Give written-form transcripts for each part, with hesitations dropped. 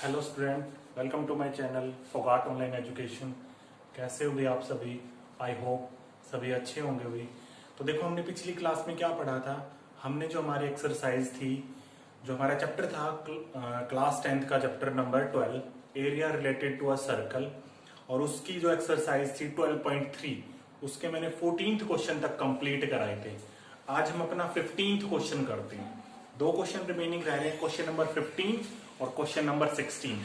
Hello student, welcome to my channel Phogat online education. कैसे होंगे आप सभी? आई होप सभी अच्छे होंगे भी। तो देखो, हमने पिछली क्लास में क्या पढ़ा था। हमने जो हमारी एक्सरसाइज थी, जो हमारा चैप्टर था क्लास 10th का chapter number 12, area related to a circle, और उसकी जो एक्सरसाइज थी 12.3, उसके मैंने 14th क्वेश्चन तक कंप्लीट कराए थे। आज हम अपना 15th क्वेश्चन करते हैं। दो क्वेश्चन रिमेनिंग रह रहे हैं, क्वेश्चन नंबर 15 और क्वेश्चन नंबर 16।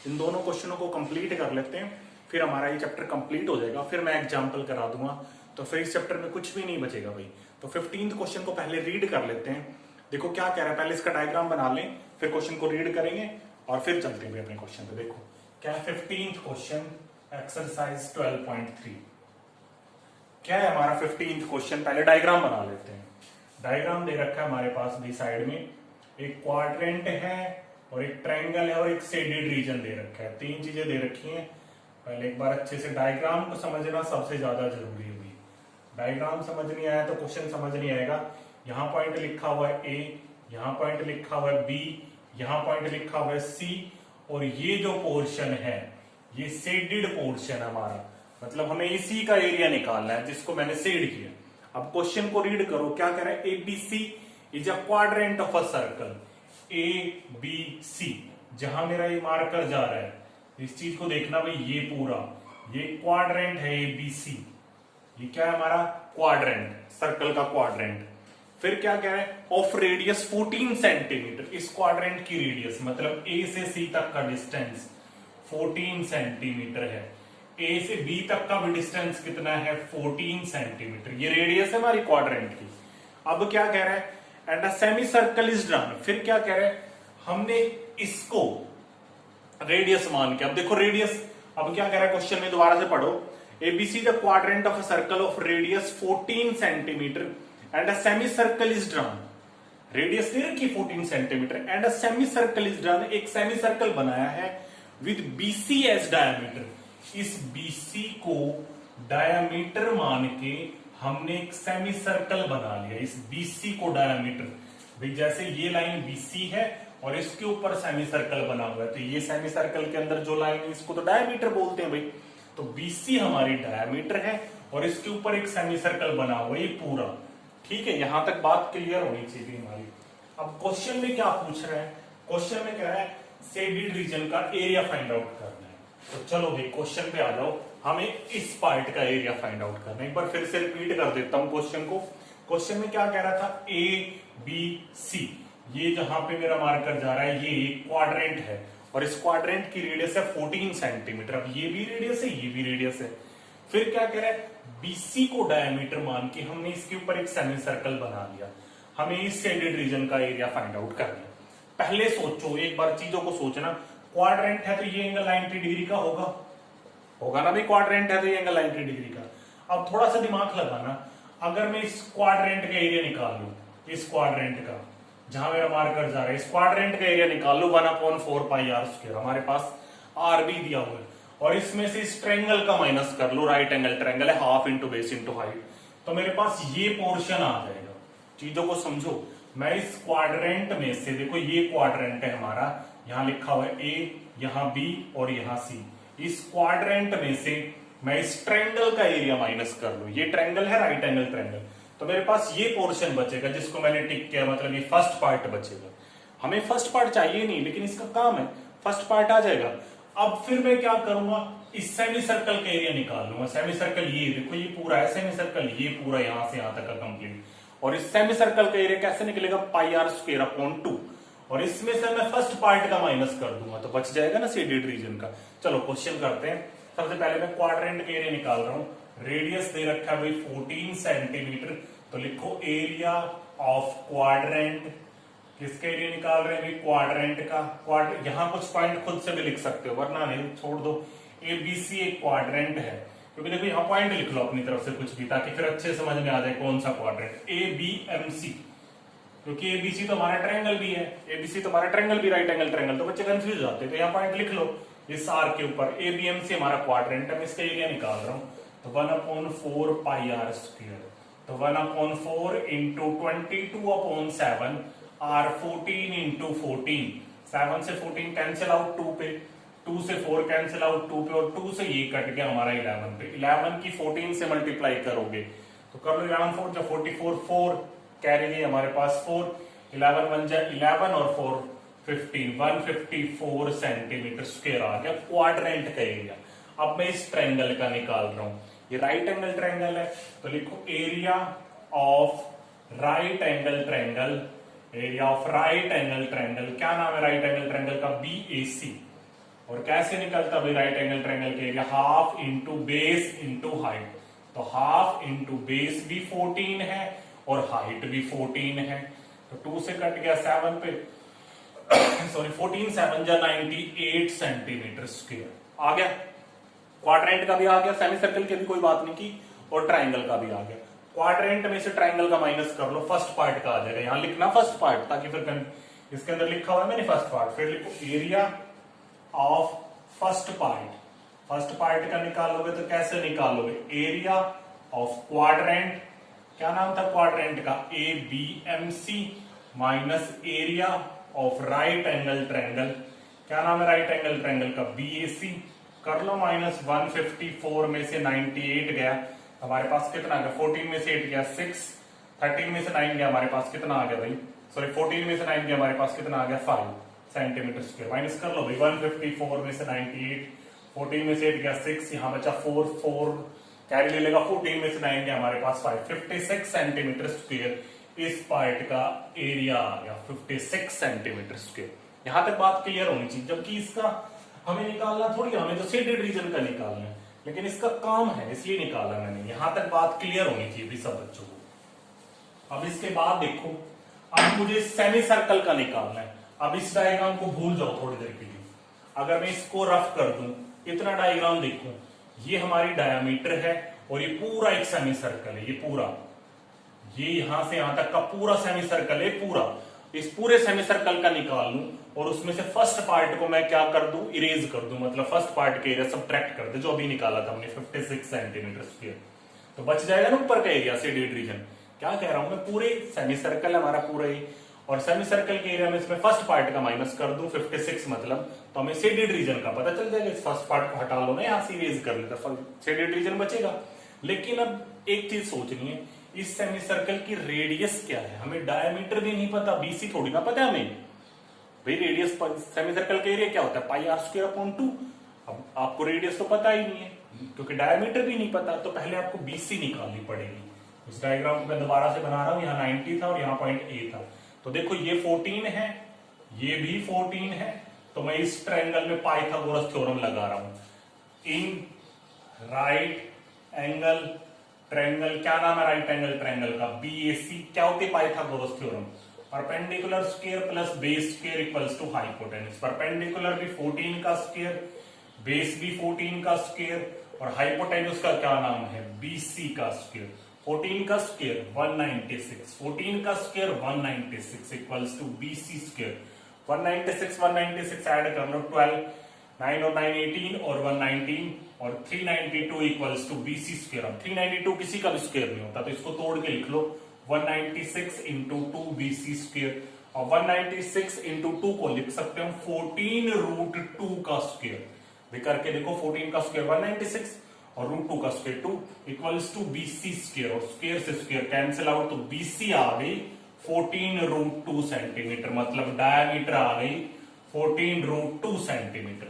इन दोनों क्वेश्चनों को कंप्लीट कर लेते हैं, फिर हमारा ये चैप्टर कंप्लीट हो जाएगा। फिर मैं एग्जांपल करा दूंगा, तो फिर इस चैप्टर में कुछ भी नहीं बचेगा भाई। तो 15th क्वेश्चन को पहले रीड कर लेते हैं। देखो क्या कह रहा है, पहले इसका डायग्राम बना लें, फिर क्वेश्चन को रीड करेंगे और फिर चलते हैं अपने क्वेश्चन पे। देखो क्या है 15th क्वेश्चन, एक्सरसाइज 12.3। क्या है हमारा 15th क्वेश्चन, पहले डायग्राम बना लेते हैं। डायग्राम दे रखा है हमारे पास भी साइड में, एक क्वाड्रेंट है और एक ट्रायंगल है और एक शेडेड रीजन दे रखा है। तीन चीजें दे रखी हैं। पहले एक बार अच्छे से डायग्राम को समझना सबसे ज्यादा जरूरी है। डायग्राम समझ नहीं आया तो क्वेश्चन समझ नहीं आएगा। यहाँ पॉइंट लिखा हुआ है ए, यहाँ पॉइंट लिखा हुआ है बी, यहाँ पॉइंट लिखा हुआ है सी, और ये जो पोर्शन है ये शेडेड पोर्शन है हमारा, मतलब हमें इसी का एरिया निकालना है जिसको मैंने शेड किया। अब क्वेश्चन को रीड करो, क्या कह रहा है, A B C is a quadrant of a circle. A B C, जहां मेरा ये मार्कर जा रहा है, इस चीज को देखना भाई, ये पूरा ये क्वाड्रेंट है ए बी सी। ये क्या है हमारा क्वाड्रेंट, सर्कल का क्वाड्रेंट। फिर क्या कह रहा है, ऑफ रेडियस 14 सेंटीमीटर। इस क्वाड्रेंट की रेडियस मतलब ए से सी तक का डिस्टेंस 14 सेंटीमीटर है। ए से बी तक का भी डिस्टेंस कितना है, 14 सेंटीमीटर। ये रेडियस है हमारी क्वाड्रेंट की। अब क्या कह रहा है, and a semi circle is drawn. फिर क्या कह रहा है, हमने इसको रेडियस मान के, अब देखो रेडियस, अब क्या कह रहा है क्वेश्चन में, दोबारा से पढ़ो। ABC the quadrant of a circle of radius 14 centimetre and a semi circle is drawn. Radius दे रखी 14 centimetre and a semi circle is drawn. एक सेमी सर्कल बनाया है विद बीसी एज डायमीटर। इस बीसी को डायमीटर मान के हमने एक सेमी सर्कल बना लिया। इस बीसी को डायमीटर, भाई जैसे ये लाइन बीसी है और इसके ऊपर सेमी सर्कल बना हुआ है, तो ये सेमी सर्कल के अंदर जो लाइन है इसको तो डायमीटर बोलते हैं भाई। तो बीसी हमारी डायमीटर है और इसके ऊपर एक सेमी सर्कल बना हुआ है, ये पूरा। ठीक है, यहां तक बात क्लियर होनी चाहिए हमारी। अब क्वेश्चन में क्या पूछ रहे हैं, क्वेश्चन में कह रहा है शेडेड रीजन का एरिया फाइंड आउट करना है। तो चलो भाई क्वेश्चन पे आ जाओ, हमें इस पार्ट का एरिया फाइंड आउट करना है। एक बार फिर से रिपीट कर देता हूं क्वेश्चन को। क्वेश्चन में क्या कह रहा था, ए बी सी, ये जहां पे मेरा मार्कर जा रहा है ये एक क्वाड्रेंट है और इस क्वाड्रेंट की रेडियस है 14 सेंटीमीटर। अब ये भी रेडियस है, ये भी रेडियस है। फिर क्या कह रहा है, बीसी को डायमीटर मान के हमने इसके ऊपर एक सेमी सर्कल बना लिया। हमें इस शेडेड रीजन का एरिया फाइंड आउट करना है। पहले सोचो, एक बार चीजों को सोचना, क्वाड्रेंट है तो ये एंगल 90 डिग्री का होगा ना भाई। क्वाड्रेंट है तो ये एंगल 90 डिग्री का। अब थोड़ा सा दिमाग लगाना, अगर मैं इस क्वाड्रेंट का एरिया निकाल लू, इस क्वाड्रेंट का जहां मेरा मार्कर जा रहा है, इस क्वाड्रेंट का एरिया निकाल लू 1/4 पाई आर स्क्वायर। हमारे पास आर भी दिया हुआ है और इसमें से इस ट्रायंगल का माइनस कर लो, राइट एंगल ट्रायंगल है, half into base into height, तो मेरे पास ये पोर्शन आ जाएगा। चीजों को समझो, मैं इस क्वाड्रेंट में से, देखो ये क्वाड्रेंट है हमारा, यहां लिखा हुआ है ए, यहां बी और यहां सी। इस क्वाड्रेंट में से मैं इस ट्रायंगल का एरिया माइनस कर लूं। ये ट्रायंगल है, राइट एंगल ट्रायंगल, तो मेरे पास ये पोर्शन बचेगा जिसको मैंने टिक किया, मतलब ये फर्स्ट पार्ट बचेगा। हमें फर्स्ट पार्ट चाहिए नहीं, लेकिन इसका काम है, फर्स्ट पार्ट आ जाएगा। अब फिर मैं क्या करूंगा, इस सेमी सर्कल का एरिया निकाल लूंगा। सेमी सर्कल ये देखो, ये पूरा है सेमी सर्कल, ये पूरा यहां से यहां तक का कंप्लीट। और इस सेमी सर्कल का एरिया कैसे निकलेगा, पाई आर स्क्वायर अपॉन 2, और इसमें से मैं फर्स्ट पार्ट का माइनस कर दूंगा तो बच जाएगा ना शेडेड रीजन का। चलो क्वेश्चन करते हैं। सबसे पहले मैं क्वाड्रेंट का एरिया निकाल रहा हूं। रेडियस दे रखा है भाई 14 सेंटीमीटर, तो लिखो एरिया ऑफ क्वाड्रेंट। किसका एरिया निकाल रहे हैं भाई, क्वाड्रेंट का। यहां कुछ पॉइंट खुद से भी लिख सकते हो, वरना नहीं छोड़ दो। एबीसी एक क्वाड्रेंट है, क्योंकि देखो यहाँ पॉइंट लिख लो अपनी तरफ से कुछ भी, ताकि फिर अच्छे समझ में आ जाए कौन सा quadrant. A B M C, क्योंकि एबीसी तो हमारा ट्रायंगल भी है, एबीसी तो हमारा ट्रायंगल भी, राइट एंगल ट्रायंगल, तो बच्चे कंफ्यूज हो जाते हैं। तो यहाँ पॉइंट लिख लो इस आर के ऊपर। एबीएमसी हमारा क्वाड्रेंट है, मैं इसका एरिया निकाल रहा हूँ, तो 1/4 पाई आर स्क्वायर, तो 1/4 इंटू 22/7 आर 14 इंटू 14 7 से 14 कैंसिल आउट 2 पे, 2 से 4 कैंसिल आउट 2 पे, और 2 से ये कट गया हमारा 11 पे। 11 की 14 से मल्टीप्लाई करोगे तो कर लो 11 4 जा 44, 4 कैरी गई हमारे पास 4, 11 1 जा 11 और 4 15, 154 सेंटीमीटर स्क्वायर आ गया क्वाड्रेंट का एरिया। अब मैं इस ट्रायंगल का निकाल रहा हूं, ये राइट एंगल ट्रायंगल है तो लिखो area of right angle triangle, area of right angle triangle, क्या नाम है राइट एंगल ट्रायंगल का? BAC। और कैसे निकलता भाई राइट एंगल ट्रायंगल का area? Half into base into height. तो हाफ इंटू बेस भी 14 है और हाइट भी 14 है, तो 2 से कट गया 7 पे, सॉरी 14 7 जा 98 सेंटीमीटर स्क्वायर आ गया। क्वाड्रेंट का भी आ गया, सेमी सर्कल की भी कोई बात नहीं की, और ट्रायंगल का भी आ गया। क्वाड्रेंट में से ट्रायंगल का माइनस कर लो, फर्स्ट पार्ट का आ जाएगा, यहां लिखना फर्स्ट पार्ट, ताकि फिर इसके अंदर लिखा हुआ है मैंने फर्स्ट पार्ट, फिर लिखो area of first part. First part का निकालोगे तो कैसे निकालोगे? एरिया ऑफ क्वाड्रेंट, क्या नाम था क्वाड्रेंट का? ABMC minus area of right angle triangle, क्या नाम है राइट एंगल ट्रायंगल का? BAC। कर लो माइनस 154 में से 98 गया, हमारे पास कितना आ गया? 14 में से 8 गया 6, 13 में से 9 गया, हमारे पास कितना आ गया भाई? सॉरी 14 में से 9 गया, हमारे पास कितना आ गया? 5 सेंटीमीटर स्क्वायर। माइनस कर लो भाई, 154 में से 98, 14 में से 8 गया 6, यहां बचा 4 कैरी ले लेगा, 14 में से 9 गया, हमारे पास 5, 56 सेंटीमीटर स्क्वायर इस पार्ट का एरिया आ गया, 56 सेंटीमीटर स्क्वायर। यहां तक बात क्लियर होनी चाहिए, जबकि इसका हमें निकालना थोड़ी, हमें तो शेडेड रीजन का निकालना है, लेकिन इसका काम है इसलिए निकाला मैंने। यहां तक बात क्लियर होनी चाहिए भी सब बच्चों को। अब इसके बाद देखो, अब मुझे सेमी सर्कल का निकालना है। अब इस डायग्राम को भूल जाओ थोड़ी देर के लिए, अगर मैं इसको रफ कर दूं, इतना डायग्राम देखो, ये हमारी डायामीटर है और ये पूरा एक सेमी सर्कल है, ये पूरा, ये यहां से यहां तक का पूरा सेमी सर्कल है पूरा। इस पूरे सेमी सर्कल का निकाल लूं और उसमें से फर्स्ट पार्ट को मैं क्या कर दूं? इरेज कर दूं, मतलब फर्स्ट पार्ट के एरिया सब्ट्रैक्ट कर दे, जो अभी निकाला था हमने 56 सेंटीमीटर स्क्वायर, तो बच जाएगा ना ऊपर का एरिया शेडेड रीजन। क्या कह रहा हूं मैं? पूरे सेमी सर्कल हमारा पूरा ही, और सेमी सर्कल के एरिया में इसमें फर्स्ट पार्ट का माइनस कर दूं 56, मतलब तो हमें शेडेड रीजन का पता चल जाएगा। इस फर्स्ट पार्ट को हटा लो ना, यहां से इरेज कर लेते, शेडेड रीजन बचेगा। लेकिन अब एक चीज सोचनी है, इस सेमी सर्कल की रेडियस क्या है? हमें डायमीटर भी नहीं पता, BC थोड़ी ना पता है हमें भाई। रेडियस सेमी सर्कल का एरिया क्या होता है? पाई r²/2। अब आपको रेडियस तो पता ही नहीं है, क्योंकि डायमीटर भी नहीं पता, तो पहले आपको BC निकालनी पड़ेगी। इस डायग्राम को मैं दोबारा से बना रहा हूं, यहाँ 90 था और यहाँ पॉइंट A था, तो देखो ये 14 है, ये भी 14 है, तो मैं इस ट्रायंगल में पाइथागोरस थ्योरम लगा रहा हूं। इन राइट एंगल ट्रायंगल, क्या नाम है राइट एंगल ट्रायंगल का? BAC। क्या होती है Pythagoras theorem? Perpendicular square plus base square equals to hypotenuse. Perpendicular भी 14 का स्क्वायर, बेस भी 14 का स्क्वायर, और हाइपोटेन्यूज का क्या नाम है? BC का स्क्वायर। 14 का स्क्वायर 196, 14 का square 196 equals to BC square. 196 add कर लो, 12, 9 और 9 18 और 119 और 392 इक्वल्स टू BC स्क्वायर। अब 392 किसी का भी स्क्वायर नहीं होता, तो इसको तोड़ के लिख लो, 196 इंटू 2 BC स्क्वायर, और 196 इंटू 2 को लिख सकते हो 14√2 का स्क्वायर। भी करके देखो, 14 का स्क्वायर 196 और √2 का square 2 equals to BC square, और स्क्वायर से स्क्वायर कैंसिल आउट, तो BC आ गई 14√2 सेंटीमीटर, मतलब डायमीटर आ गई 14√2 सेंटीमीटर।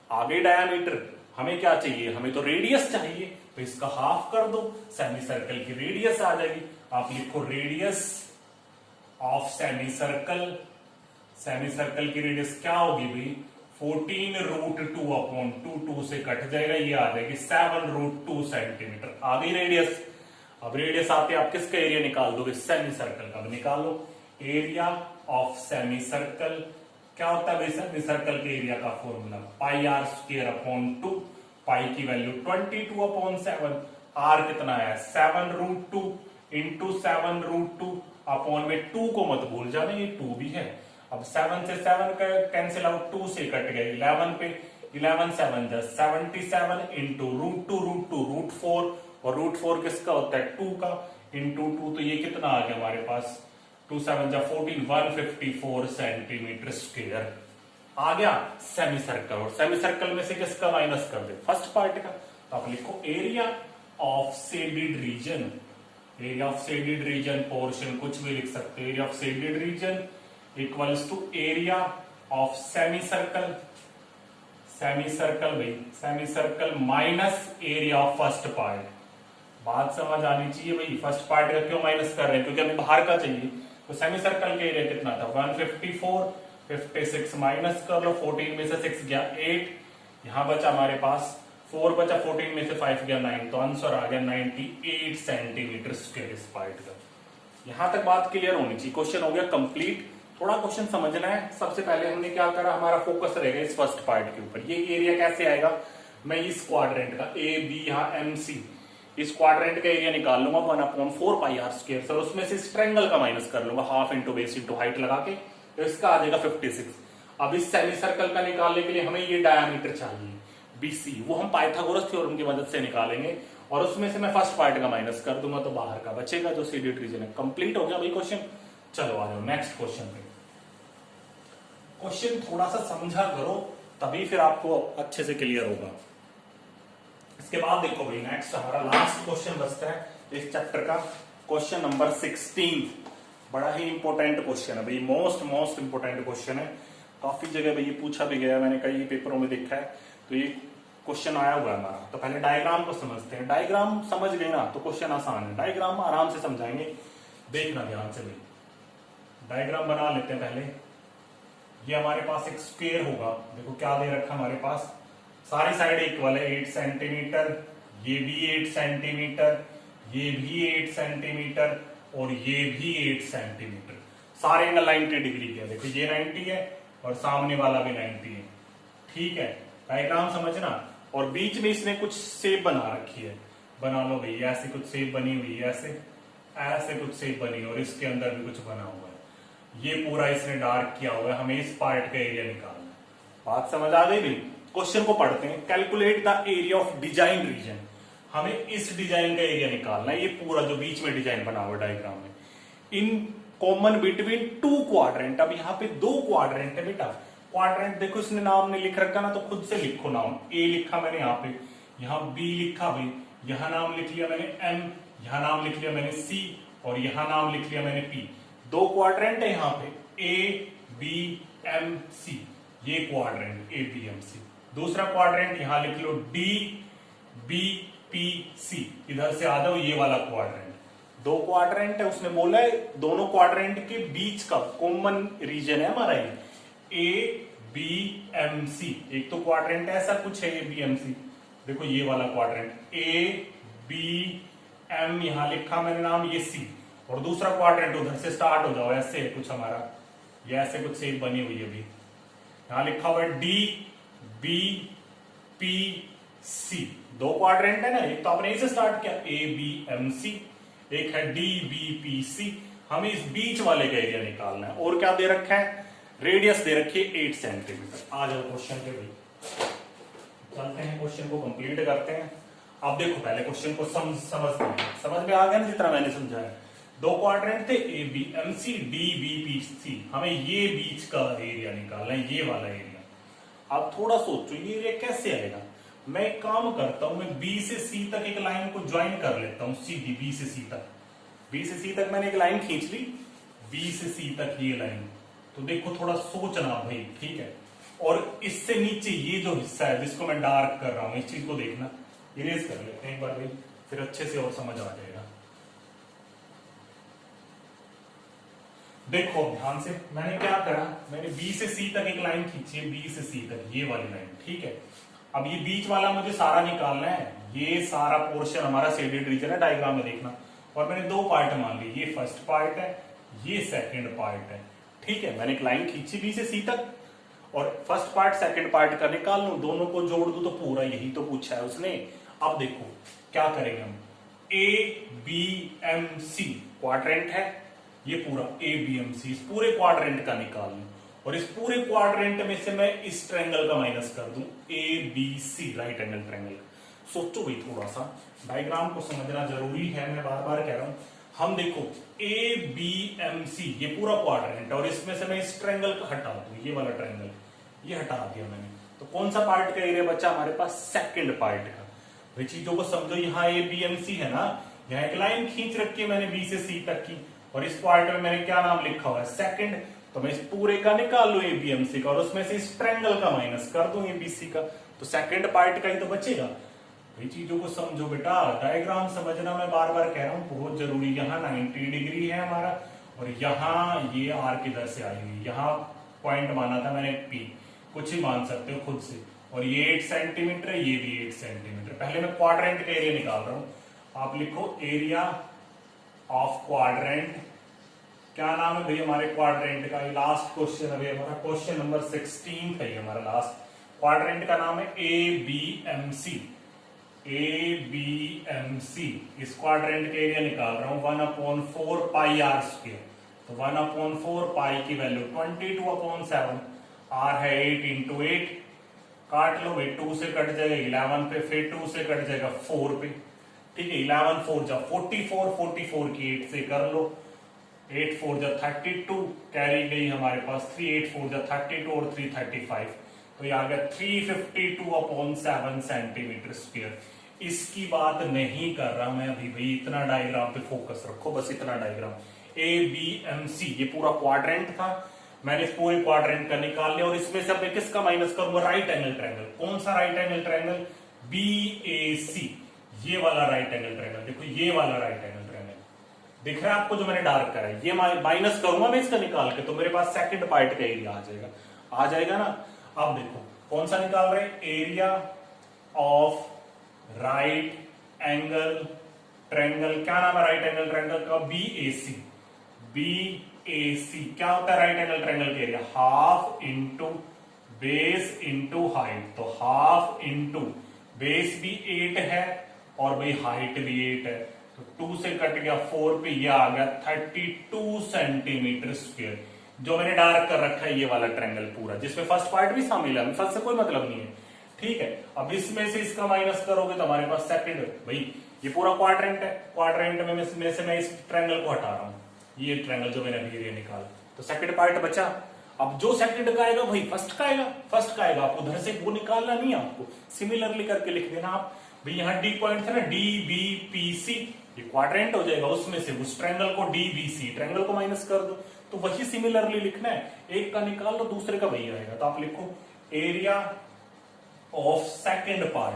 आ गई डायमीटर। हमें क्या चाहिए? हमें तो रेडियस चाहिए, तो इसका हाफ कर दो, सेमी सर्कल की रेडियस आ जाएगी। आप लिखो radius of semi circle. Semi circle की रेडियस क्या होगी भाई? 14√2/2, 2 से कट जाएगा, ये आ जाएगी 7√2 सेंटीमीटर। आ गई रेडियस। अब रेडियस आते आप किसका एरिया निकाल दोगे? सेमी सर्कल का। निकालो एरिया ऑफ सेमी सर्कल। क्या होता है भाई सेमी सर्कल के एरिया का फॉर्मूला? πr²/2। पाई की वैल्यू 22/7, आर कितना है? 7√2 इंटू 7√2 अपॉन में 2 को मत भूल जाना, ये 2 भी है। अब 7 से 7 का कैंसिल आउट, 2 से कट गए 11 पे, 11 7 जा 77 इंटू √2 √4, और √4 किसका होता है? 2 का, इंटू 2, तो ये कितना आ गया हमारे पास? 2 7 जा 14, 154 सेंटीमीटर स्क्वायर आ गया सेमी सर्कल, और सेमी सर्कल में से किसका माइनस कर दे, फर्स्ट पार्ट का। तो आप लिखो area of shaded region, area of shaded region portion कुछ भी लिख सकते हो, area of shaded region equals to area of semi circle, semi circle भाई semi circle minus area of first part. बात समझ आनी चाहिए भाई, फर्स्ट पार्ट का क्यों माइनस कर रहे हैं, क्योंकि हमें बाहर का चाहिए। तो सेमी सर्कल का एरिया कितना था 154, 56 माइनस कर लो, 14 में से 6 गया 8, यहां बचा हमारे पास 4 बचा, 14 में से 5 गया 9, तो आंसर आ गया 98 सेंटीमीटर स्क्वायर इस पार्ट का। यहां तक बात क्लियर होनी चाहिए, क्वेश्चन हो गया कंप्लीट। थोड़ा क्वेश्चन समझना है। सबसे पहले हमने क्या करा, हमारा फोकस रहेगा इस फर्स्ट पार्ट के ऊपर। ये एरिया कैसे आएगा, मैं इस क्वाड्रेंट का ए बी यहाँ एम सी, इस क्वाड्रेंट का एरिया निकाल लूंगा 1/4 पाई आर स्क्वायर सर, उसमें से इस ट्रायंगल का माइनस कर लूंगा, half into base into height लगा के, तो इसका आ जाएगा 56। अब इस सेमी सर्कल का निकालने के लिए हमें ये डायमीटर चाहिए BC, वो हम पाइथागोरस थ्योरम की मदद से निकालेंगे, और उसमें से मैं फर्स्ट पार्ट का माइनस कर दूंगा, तो बाहर का बचेगा जो शेडेड रीजन है। कंप्लीट हो गया भाई क्वेश्चन। चलो आ जाओ नेक्स्ट क्वेश्चन पे। क्वेश्चन थोड़ा सा समझा करो, तभी फिर आपको अच्छे से क्लियर होगा। इसके बाद देखो भाई नेक्स्ट हमारा लास्ट क्वेश्चन बचता है इस चैप्टर का, क्वेश्चन नंबर 16। बड़ा ही इंपॉर्टेंट क्वेश्चन है भाई, मोस्ट इंपॉर्टेंट क्वेश्चन है। काफी जगह भाई ये पूछा भी गया, मैंने कई पेपरों में देखा है, तो ये क्वेश्चन आया हुआ है हमारा। तो पहले डायग्राम को समझते हैं, डायग्राम समझ गए ना तो क्वेश्चन आसान है, डायग्राम आराम से समझाएंगे, देखना ध्यान से भाई। डायग्राम बना लेते हैं पहले। ये हमारे पास एक स्क्वायर होगा, देखो क्या दे रखा हमारे पास, सारी साइड इक्वल है 8 सेंटीमीटर, ये भी 8 सेंटीमीटर, ये भी 8 सेंटीमीटर, और ये भी 8 सेंटीमीटर, सारे एंगल 90 डिग्री के। देखो ये 90 है और सामने वाला भी 90 है, ठीक है। डायग्राम समझना। और बीच में इसने कुछ शेप बना रखी है, बना लो भाई, ऐसे कुछ शेप बनी हुई है, ऐसे कुछ शेप बनी, और इसके अंदर भी कुछ बना हुआ है, ये पूरा इसने डार्क किया हुआ है। हमें इस पार्ट का एरिया निकालना है। बात समझ आ गई भाई। क्वेश्चन को पढ़ते हैं। Calculate the area of design region, हमें इस डिजाइन का एरिया निकालना है, ये पूरा जो बीच में डिजाइन बना हुआ डायग्राम में, इन कॉमन बिटवीन 2 क्वाड्रेंट। अब यहाँ पे 2 क्वाड्रेंट है बेटा, क्वाड्रेंट देखो इसने नाम नहीं लिख रखा ना, तो खुद से लिखो नाम। ए लिखा मैंने यहाँ पे, यहाँ बी लिखा भाई, यहाँ नाम लिख लिया मैंने एम, यहाँ नाम लिख लिया मैंने सी, और यहाँ नाम लिख लिया मैंने पी। 2 क्वाड्रेंट है यहाँ पे, ए बी एम सी, ये quadrant A B M C. दूसरा क्वाड्रेंट यहाँ लिख लो डी बी पी सी, इधर से आ जाओ, ये वाला क्वाड्रेंट। 2 क्वाड्रेंट है, उसने बोला है दोनों क्वाड्रेंट के बीच का कॉमन रीजन है हमारा ये ए बी एम सी। एक तो क्वाड्रेंट ऐसा कुछ है ए बी एम सी, देखो ये वाला क्वाड्रेंट ए बी एम, यहां लिखा मैंने नाम ये सी, और दूसरा क्वाड्रेंट उधर से स्टार्ट हो जाओ, ऐसे कुछ हमारा, ये ऐसे कुछ शेप बनी हुई है, भी यहां लिखा हुआ है D B P C. 2 quadrant है ना, एक तो आपने इसे स्टार्ट किया ए बी एम सी, एक है डी बी पी सी। हमें इस बीच वाले का एरिया निकालना है, और क्या दे रखा है, रेडियस दे रखी है 8 सेंटीमीटर। आ जाओ क्वेश्चन पे भी चलते हैं, क्वेश्चन को कंप्लीट करते हैं। अब देखो पहले क्वेश्चन को समझते हैं, समझ में आ गया ना जितना मैंने समझाया। 2 क्वाड्रेंट थे A B M C D B P C, हमें ये बीच का एरिया निकालना है, ये वाला एरिया। अब थोड़ा सोचो ये एरिया कैसे आएगा। मैं एक काम करता हूं, मैं बी से सी तक एक लाइन को ज्वाइन कर लेता हूं, सीधी बी से सी तक। बी से सी तक मैंने एक लाइन खींच ली, बी से सी तक ये लाइन। तो देखो थोड़ा सोचना भाई, ठीक है। और इससे नीचे ये जो हिस्सा है जिसको मैं डार्क कर रहा हूं, इस चीज को देखना, इरेज कर लेते हैं एक बार भाई, फिर अच्छे से और समझ आ जाएगा। देखो ध्यान से, मैंने क्या करा, मैंने बी से सी तक एक लाइन खींची है, बी से सी तक ये वाली लाइन, ठीक है। अब ये बीच वाला मुझे सारा निकालना है, ये सारा पोर्शन हमारा शेडेड रीजन है डायग्राम में देखना। और मैंने 2 पार्ट मान ली, ये फर्स्ट पार्ट है, ये सेकंड पार्ट है, ठीक है। मैंने एक लाइन खींची बी से सी तक, और फर्स्ट पार्ट सेकंड पार्ट का निकाल लूं, दोनों को जोड़ दूं तो पूरा, यही तो पूछा है उसने। अब देखो क्या करेंगे हम, A B M C quadrant है, ये पूरा ए बी एम सी, इस पूरे क्वाड्रेंट का निकाल लूं, और इस पूरे क्वाड्रेंट में से मैं इस ट्रायंगल का माइनस कर दूं, A B C right angle triangle. सोचो भाई थोड़ा सा, डायग्राम को समझना जरूरी है, मैं बार बार कह रहा हूं। हम देखो ए बी एम सी, ये पूरा क्वाड्रेंट, और इसमें से मैं इस ट्रायंगल को हटा दूं, ये वाला ट्रायंगल, ये हटा दिया मैंने। तो कौन सा पार्ट का एरिया बचा हमारे पास? सेकंड पार्ट का। भाई चीजों को समझो, यहाँ ए बी एम सी है ना, यहाँ एक लाइन खींच रखी है मैंने बी से सी तक की, और इस पार्ट में मैंने क्या नाम लिखा हुआ है? सेकंड। तो मैं इस पूरे का निकाल लू एबीएमसी का, और उसमें से इस ट्रायंगल का माइनस कर दूं एबीसी का, तो सेकंड पार्ट का ही तो बचेगा। ये चीजों को समझो बेटा, डायग्राम समझना मैं बार बार कह रहा हूं बहुत जरूरी। यहाँ 90 डिग्री है हमारा, और यहाँ ये आर्क इधर से आई हुई, यहाँ पॉइंट माना था मैंने पी, कुछ ही मान सकते हो खुद से, और ये 8 सेंटीमीटर है, ये भी 8 सेंटीमीटर। पहले मैं क्वाड्रेंट का एरिया निकाल रहा हूं। आप लिखो एरिया ऑफ क्वाड्रेंट। क्या नाम है भाई हमारे क्वाड्रेंट का? लास्ट क्वेश्चन अभी हमारा क्वेश्चन नंबर 16 है हमारा लास्ट। क्वाड्रेंट का नाम है A B M C. A B M C, इस क्वाड्रेंट के एरिया निकाल रहा हूं 1/4 पाई आर स्क्वायर। तो 1/4 पाई की वैल्यू 22/7, आर है 8 इंटू 8, काट लो भाई, 2 से कट जाएगा 11 पे, फिर 2 से कट जाएगा 4 पे, ठीक है। 11 4 जा 44, 44 की 8 से कर लो, 8 4 जा 32, कैरी गई हमारे पास 3, 8 4 जा 32 और 3 35, तो ये आ गया 352/7 सेंटीमीटर स्क्वायर। इसकी बात नहीं कर रहा मैं अभी भाई, इतना डायग्राम पे फोकस रखो, बस इतना diagram. A B M C, ये पूरा क्वाड्रेंट था, मैंने इस पूरे क्वाड्रेंट का निकाल लिया, और इसमें से मैं किसका माइनस करूंगा? Right angle triangle. कौन सा राइट एंगल ट्रायंगल? बी ए सी, ये वाला राइट एंगल ट्रायंगल। देखो ये वाला राइट एंगल ट्रायंगल दिख रहा है आपको जो मैंने डार्क करा है, ये माइनस करूंगा मैं इसका निकाल के, तो मेरे पास सेकंड पार्ट का एरिया आ जाएगा ना। अब देखो कौन सा निकाल रहे हैं? Area of right angle triangle. क्या नाम है राइट एंगल ट्रायंगल का? बी ए सी। बी ए सी क्या होता है राइट एंगल ट्रायंगल के area? Half into base into height. तो हाफ इंटू बेस भी 8 है, और भाई हाइट भी 8 है, तो 2 से कट गया 4 पे, ये आ गया 32 सेंटीमीटर स्क्वायर। जो मैंने डार्क कर रखा है ये वाला ट्रायंगल पूरा, जिसमें फर्स्ट पार्ट भी शामिल है, फर्स्ट से कोई मतलब नहीं है, ठीक है। अब इसमें से इसका माइनस करोगे तो हमारे पास सेकंड, भाई ये पूरा क्वाड्रेंट है, क्वाड्रेंट में से मैं इस ट्रायंगल को हटा रहा हूं, ये ट्रायंगल जो मैंने अभी निकाला, तो सेकंड पार्ट बचा। अब जो सेकंड का आएगा भाई फर्स्ट का आएगा, फर्स्ट का आएगा, आप उधर से वो निकालना नहीं है आपको, सिमिलरली करके लिख देना आप। भाई यहाँ डी पॉइंट था ना, डी बी पी सी, ये क्वाड्रेंट हो जाएगा, उसमें से उस ट्रायंगल को डी बी सी, ट्रायंगल को माइनस कर दो, तो वही सिमिलरली लिखना है, एक का निकाल लो दूसरे का वही आएगा। तो आप लिखो एरिया ऑफ सेकंड पार्ट,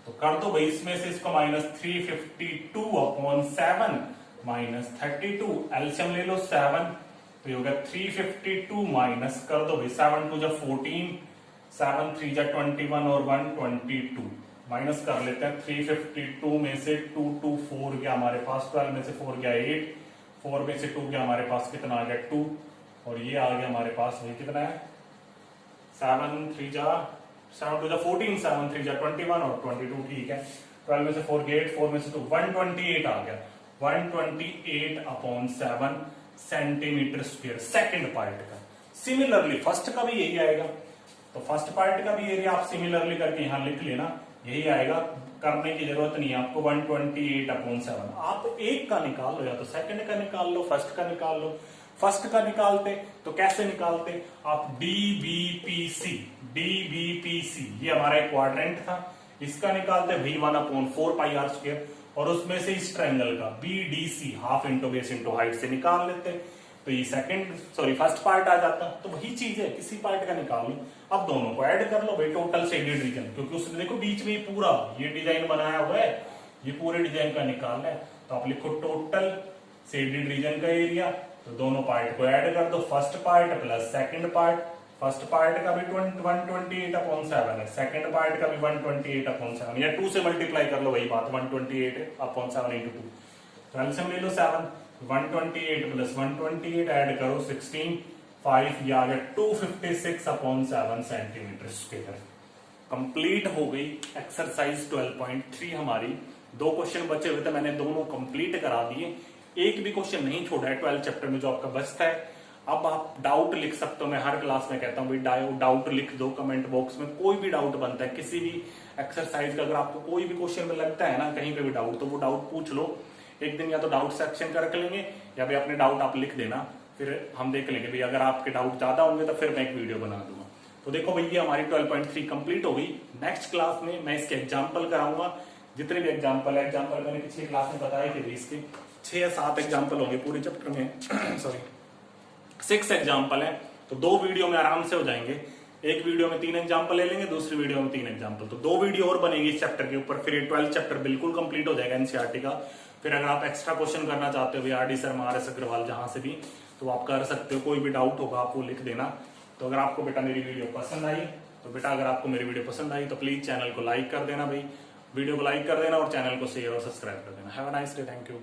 तो कर दो भाई इसमें से इसको माइनस 352/7 माइनस 32, एलसीएम ले लो 7, तो ये हो गया 352 माइनस कर दो भाई 7 2 जा 14, 7 3 जा 21 और 122, माइनस कर लेते हैं। 352 में से 2 2 4 गया हमारे पास, 12 में से 4 गया 8, 4 में से 2 गया हमारे पास कितना आ गया 2, और ये आ गया हमारे पास वही कितना है 7 3 जा 7 2 जा 14, 7 3 जा 21 और 22, ठीक है। 12 में से 4 गया 8, 4 में से 2 128 आ गया, 128/7 सेंटीमीटर स्क्वायर सेकंड पार्ट का। सिमिलरली फर्स्ट का भी यही आएगा, तो फर्स्ट पार्ट का भी एरिया आप सिमिलरली करके यहां लिख लेना, यही आएगा, करने की जरूरत नहीं है आपको। 128/7 आप एक का निकाल लो, या तो सेकंड का निकाल लो, फर्स्ट का निकाल लो। फर्स्ट का निकालते तो कैसे निकालते आप? डीबीपीसी, डीबीपीसी ये हमारा एक क्वाड्रेंट था, इसका निकालते भाई 1/4 पाई आर स्क्वायर, और उसमें से इस ट्रायंगल का BDC half into base into height से निकाल लेते, तो ये फर्स्ट पार्ट आ जाता। तो वही चीज है, किसी पार्ट का निकाल लो, अब दोनों को ऐड कर लो भाई, टोटल शेडेड रीजन, क्योंकि उसमें देखो बीच में पूरा ये डिजाइन बनाया हुआ है, ये पूरे डिजाइन का निकालना है, तो आप लिखो टोटल शेडेड रीजन का एरिया, तो दोनों पार्ट को ऐड कर दो, first part plus second part. First part का भी 128/7 है, सेकंड पार्ट का भी 128/7, या 2 से मल्टीप्लाई कर लो वही बात, 128/7 इंटू 2, तो एलसीएम ले लो 7, 128 प्लस 128 ऐड करो 16, 5, ये आ गया 256/7 सेंटीमीटर स्क्वायर। कंप्लीट हो गई एक्सरसाइज 12.3 हमारी। 2 क्वेश्चन बचे हुए थे, मैंने दोनों कंप्लीट करा दिए, एक भी क्वेश्चन नहीं छोड़ा है 12 चैप्टर में जो आपका बचता है। अब आप डाउट लिख सकते हो, मैं हर क्लास में कहता हूँ भाई डाउट लिख दो कमेंट बॉक्स में, कोई भी डाउट बनता है किसी भी एक्सरसाइज का, अगर आपको कोई भी क्वेश्चन में लगता है ना कहीं पे भी डाउट, तो वो डाउट पूछ लो। एक दिन या तो डाउट सेक्शन का रख लेंगे, या फिर अपने डाउट आप लिख देना, फिर हम देख लेंगे भाई, अगर आपके डाउट ज्यादा होंगे तो फिर मैं एक वीडियो बना दूंगा। तो देखो भैया हमारी 12.3 कंप्लीट हो गई। नेक्स्ट क्लास में मैं इसके एग्जाम्पल कराऊंगा, जितने भी एग्जाम्पल मैंने पिछली क्लास में बताए थे भी, इसके 6 या 7 एग्जाम्पल होंगे पूरे चैप्टर में सॉरी 6 एग्जाम्पल है। तो 2 वीडियो में आराम से हो जाएंगे। एक वीडियो में 3 एग्जाम्पल ले लेंगे, दूसरी वीडियो में 3 एग्जाम्पल, तो 2 वीडियो और बनेगी इस चैप्टर के ऊपर। फिर ये 12 चैप्टर बिल्कुल कंप्लीट हो जाएगा एनसीईआरटी का। फिर अगर आप एक्स्ट्रा क्वेश्चन करना चाहते हो आरडी शर्मा, RS अग्रवाल, जहां से भी, तो आप कर सकते हो। कोई भी डाउट होगा आप वो लिख देना। तो अगर आपको बेटा मेरी वीडियो पसंद आई, तो बेटा अगर आपको मेरी वीडियो पसंद आई तो प्लीज चैनल को लाइक कर देना भाई, वीडियो को लाइक कर देना और चैनल को शेयर और सब्सक्राइब कर देना। Have a nice day, thank you.